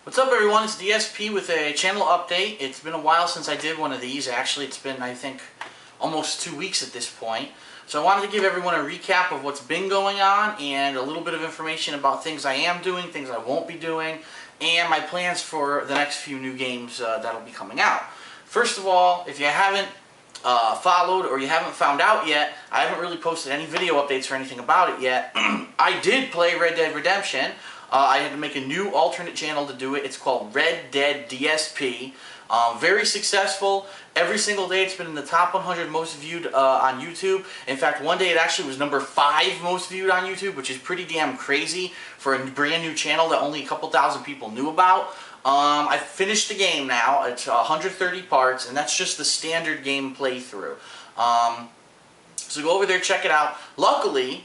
What's up, everyone? It's DSP with a channel update. It's been a while since I did one of these. Actually, it's been, I think, almost 2 weeks at this point. So I wanted to give everyone a recap of what's been going on and a little bit of information about things I am doing, things I won't be doing, and my plans for the next few new games that'll be coming out. First of all, if you haven't followed or you haven't found out yet, I haven't really posted any video updates or anything about it yet. I did play Red Dead Redemption. I had to make a new alternate channel to do it. It's called Red Dead DSP. Very successful. Every single day it's been in the top 100 most viewed on YouTube. In fact, one day it actually was number 5 most viewed on YouTube, which is pretty damn crazy for a brand new channel that only a couple thousand people knew about. I finished the game now. It's 130 parts, and that's just the standard game playthrough. So go over there, check it out. Luckily,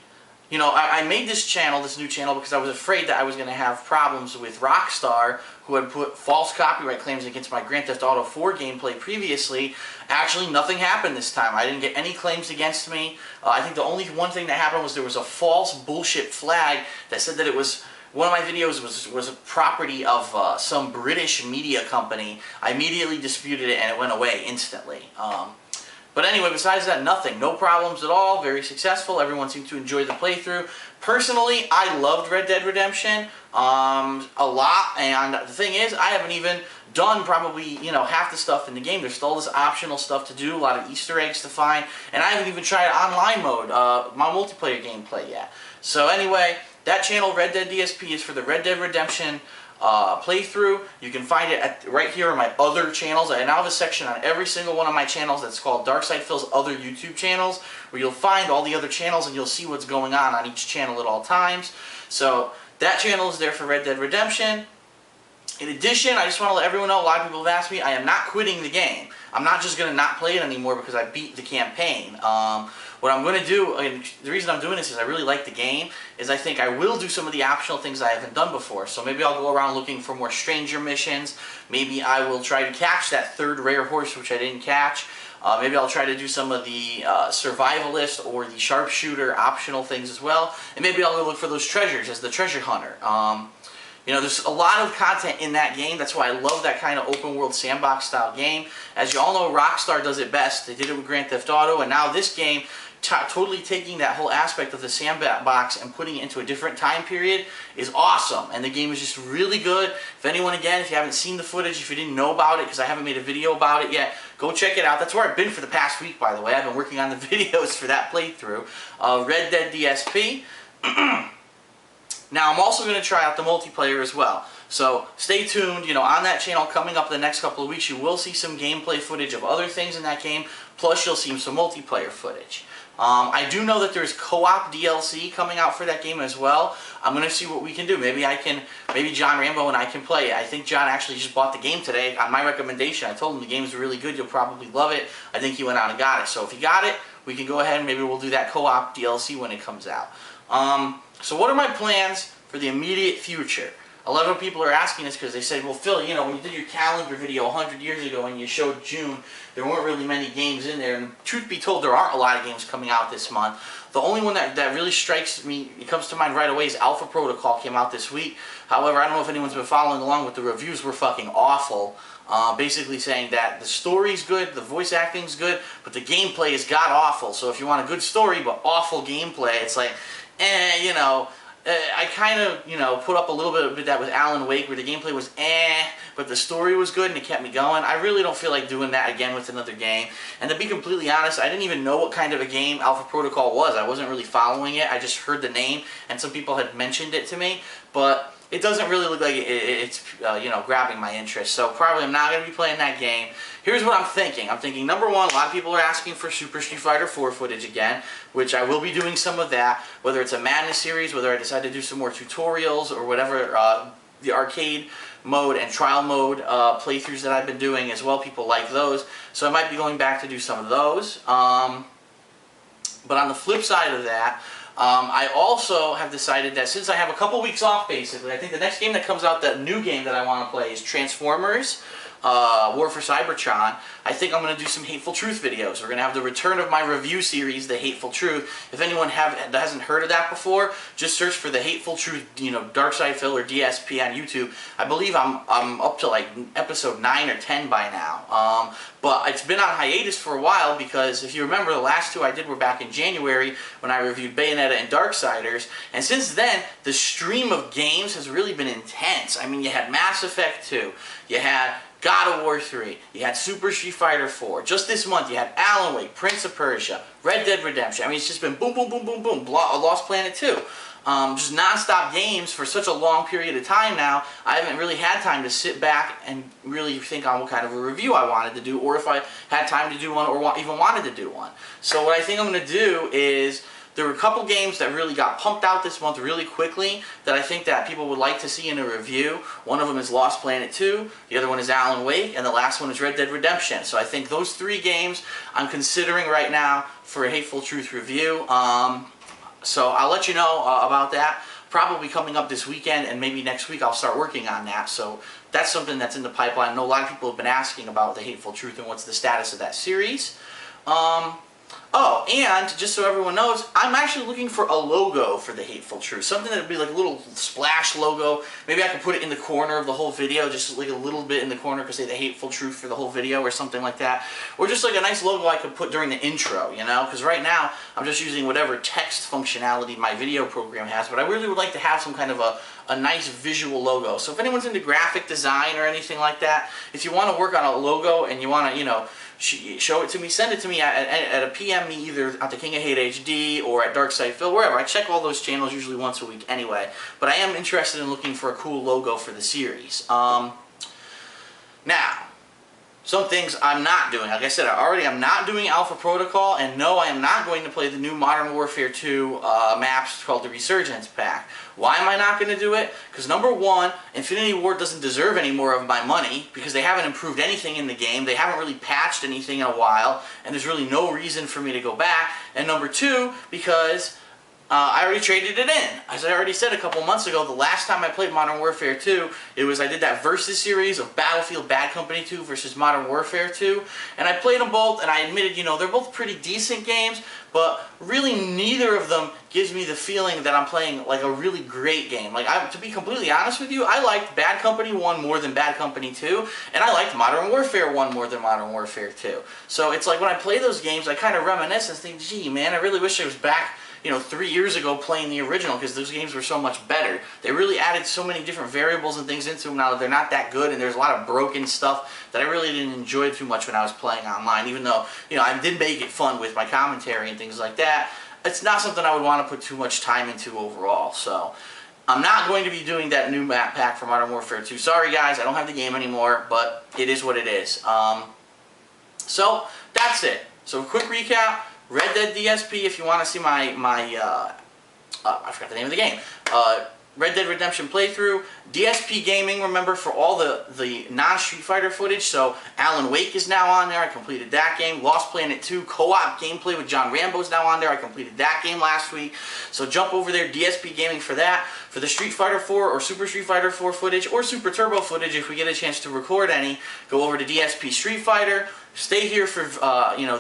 you know, I made this channel, this new channel, because I was afraid that I was going to have problems with Rockstar, who had put false copyright claims against my Grand Theft Auto 4 gameplay previously. Actually, nothing happened this time. I didn't get any claims against me. I think the only one thing that happened was there was a false bullshit flag that said that it was one of my videos was a property of some British media company. I immediately disputed it and it went away instantly. But anyway, besides that, nothing. No problems at all. Very successful. Everyone seemed to enjoy the playthrough. Personally, I loved Red Dead Redemption a lot. And the thing is, I haven't even done probably, you know, half the stuff in the game. There's still all this optional stuff to do, a lot of Easter eggs to find. And I haven't even tried online mode, my multiplayer gameplay yet. So anyway, that channel, Red Dead DSP, is for the Red Dead Redemption playthrough. You can find it right here on my other channels. I now have a section on every single one of my channels that's called Darkside Phil's Other YouTube Channels, where you'll find all the other channels and you'll see what's going on each channel at all times. So that channel is there for Red Dead Redemption. In addition, I just want to let everyone know, a lot of people have asked me, I am not quitting the game. I'm not just going to not play it anymore because I beat the campaign. What I'm going to do, and the reason I'm doing this is I really like the game, is I think I will do some of the optional things I haven't done before. So maybe I'll go around looking for more stranger missions. Maybe I will try to catch that 3rd rare horse, which I didn't catch. Maybe I'll try to do some of the survivalist or the sharpshooter optional things as well. And maybe I'll go look for those treasures as the treasure hunter. You know, there's a lot of content in that game. That's why I love that kind of open world sandbox style game. As you all know, Rockstar does it best. They did it with Grand Theft Auto, and now this game, totally taking that whole aspect of the sandbox and putting it into a different time period is awesome. And the game is just really good. If anyone, again, if you haven't seen the footage, if you didn't know about it, because I haven't made a video about it yet, go check it out. That's where I've been for the past week, by the way. I've been working on the videos for that playthrough. Red Dead DSP. Now, I'm also going to try out the multiplayer as well. So, stay tuned. You know, on that channel, coming up the next couple of weeks, you will see some gameplay footage of other things in that game, plus you'll see some multiplayer footage. I do know that there's co-op DLC coming out for that game as well. I'm going to see what we can do. Maybe John Rambo and I can play it. I think John actually just bought the game today on my recommendation. I told him the game's really good. You'll probably love it. I think he went out and got it. So if he got it, we can go ahead and maybe we'll do that co-op DLC when it comes out. So what are my plans for the immediate future? A lot of people are asking this because they said, well, Phil, you know, when you did your calendar video 100 years ago and you showed June, there weren't really many games in there. And truth be told, there aren't a lot of games coming out this month. The only one that really strikes me, it comes to mind right away, is Alpha Protocol came out this week. However, I don't know if anyone's been following along, but the reviews were fucking awful. Basically saying that the story's good, the voice acting's good, but the gameplay is god-awful. So if you want a good story but awful gameplay, it's like, you know, I kind of, you know, put up a little bit of that with Alan Wake, where the gameplay was but the story was good and it kept me going. I really don't feel like doing that again with another game. And to be completely honest, I didn't even know what kind of a game Alpha Protocol was. I wasn't really following it. I just heard the name and some people had mentioned it to me, but it doesn't really look like it's you know, grabbing my interest. So probably I'm not going to be playing that game. Here's what I'm thinking. I'm thinking, number one, a lot of people are asking for Super Street Fighter 4 footage again, which I will be doing some of that. Whether it's a Madness series, whether I decide to do some more tutorials or whatever, the arcade mode and trial mode playthroughs that I've been doing as well. People like those. So I might be going back to do some of those. But on the flip side of that, I also have decided that since I have a couple weeks off, basically, I think the next game that comes out, that new game that I want to play, is Transformers. War for Cybertron, I think I'm going to do some Hateful Truth videos. We're going to have the return of my review series, The Hateful Truth. If anyone hasn't heard of that before, just search for The Hateful Truth, Dark Side Phil or DSP on YouTube. I believe I'm up to like episode 9 or 10 by now. But it's been on hiatus for a while because if you remember, the last two I did were back in January when I reviewed Bayonetta and Darksiders. And since then, the stream of games has really been intense. I mean, you had Mass Effect 2, you had God of War 3, you had Super Street Fighter 4. Just this month, you had Alan Wake, Prince of Persia, Red Dead Redemption. I mean, it's just been boom, boom, boom, boom, boom. Lost Planet 2. Just non-stop games for such a long period of time now. I haven't really had time to sit back and really think on what kind of a review I wanted to do, or if I had time to do one, or even wanted to do one. So what I think I'm going to do is, there were a couple games that really got pumped out this month really quickly that I think that people would like to see in a review. One of them is Lost Planet 2, the other one is Alan Wake, and the last one is Red Dead Redemption. So I think those 3 games I'm considering right now for a Hateful Truth review. So I'll let you know about that. Probably coming up this weekend, and maybe next week I'll start working on that. So that's something that's in the pipeline. I know a lot of people have been asking about the Hateful Truth and what's the status of that series. Oh, and just so everyone knows, I'm actually looking for a logo for the Hateful Truth. Something that would be like a little splash logo. Maybe I could put it in the corner of the whole video, just like a little bit in the corner, could say the Hateful Truth for the whole video or something like that. Or just like a nice logo I could put during the intro, Because right now, I'm just using whatever text functionality my video program has, but I really would like to have some kind of a nice visual logo. So if anyone's into graphic design or anything like that, if you want to work on a logo and you want to, show it to me, send it to me at a PM me either at the TKOHHD or at Dark Side Phil, wherever. I check all those channels usually once a week anyway. But I am interested in looking for a cool logo for the series. Now, some things I'm not doing. Like I said, I'm not doing Alpha Protocol, and no, I am not going to play the new Modern Warfare 2 maps called the Resurgence Pack. Why am I not going to do it? Because number one, Infinity Ward doesn't deserve any more of my money because they haven't improved anything in the game. They haven't really patched anything in a while, and there's really no reason for me to go back. And number two, because I already traded it in. As I already said a couple months ago, the last time I played Modern Warfare 2, I did that Versus series of Battlefield Bad Company 2 versus Modern Warfare 2, and I played them both, and I admitted, they're both pretty decent games, but really neither of them gives me the feeling that I'm playing like a really great game. To be completely honest with you, I liked Bad Company 1 more than Bad Company 2, and I liked Modern Warfare 1 more than Modern Warfare 2. So it's like when I play those games, I kind of reminisce and think, gee, man, I really wish I was back 3 years ago playing the original, because those games were so much better. They really added so many different variables and things into them now that they're not that good, and there's a lot of broken stuff that I really didn't enjoy too much when I was playing online, even though, I did make it fun with my commentary and things like that. It's not something I would want to put too much time into overall, so I'm not going to be doing that new map pack for Modern Warfare 2. Sorry guys, I don't have the game anymore, but it is what it is. So, that's it. So, a quick recap. Red Dead DSP, if you want to see my I forgot the name of the game. Red Dead Redemption playthrough. DSP Gaming, remember, for all the non-Street Fighter footage. So Alan Wake is now on there. I completed that game. Lost Planet 2 co-op gameplay with John Rambo is now on there. I completed that game last week. So jump over there, DSP Gaming, for that. For the Street Fighter 4 or Super Street Fighter 4 footage or Super Turbo footage, if we get a chance to record any, go over to DSP Street Fighter. Stay here for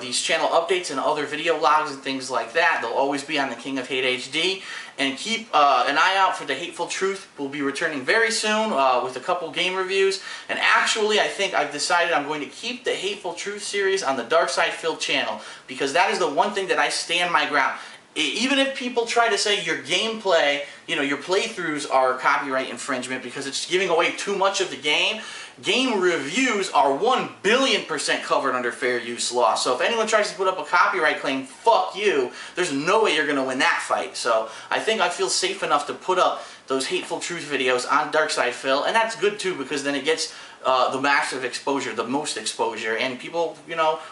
these channel updates and other video logs and things like that. They'll always be on the King of Hate HD. And keep an eye out for the Hateful Truth. We'll be returning very soon with a couple game reviews. And actually, I think I've decided I'm going to keep the Hateful Truth series on the Dark Side Phil channel, because that is the one thing that I stand my ground. Even if people try to say your gameplay, your playthroughs are copyright infringement because it's giving away too much of the game, game reviews are 1,000,000,000% covered under fair use law. So if anyone tries to put up a copyright claim, fuck you. There's no way you're going to win that fight. So I think I feel safe enough to put up those Hateful Truth videos on Dark Side Phil, and that's good too, because then it gets the massive exposure, the most exposure, and people,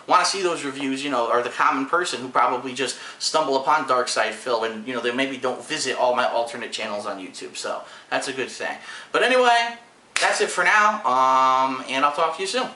want to see those reviews, are the common person who probably just stumble upon Dark Side Phil and, they maybe don't visit all my alternate channels on YouTube. So that's a good thing. But anyway, that's it for now, and I'll talk to you soon.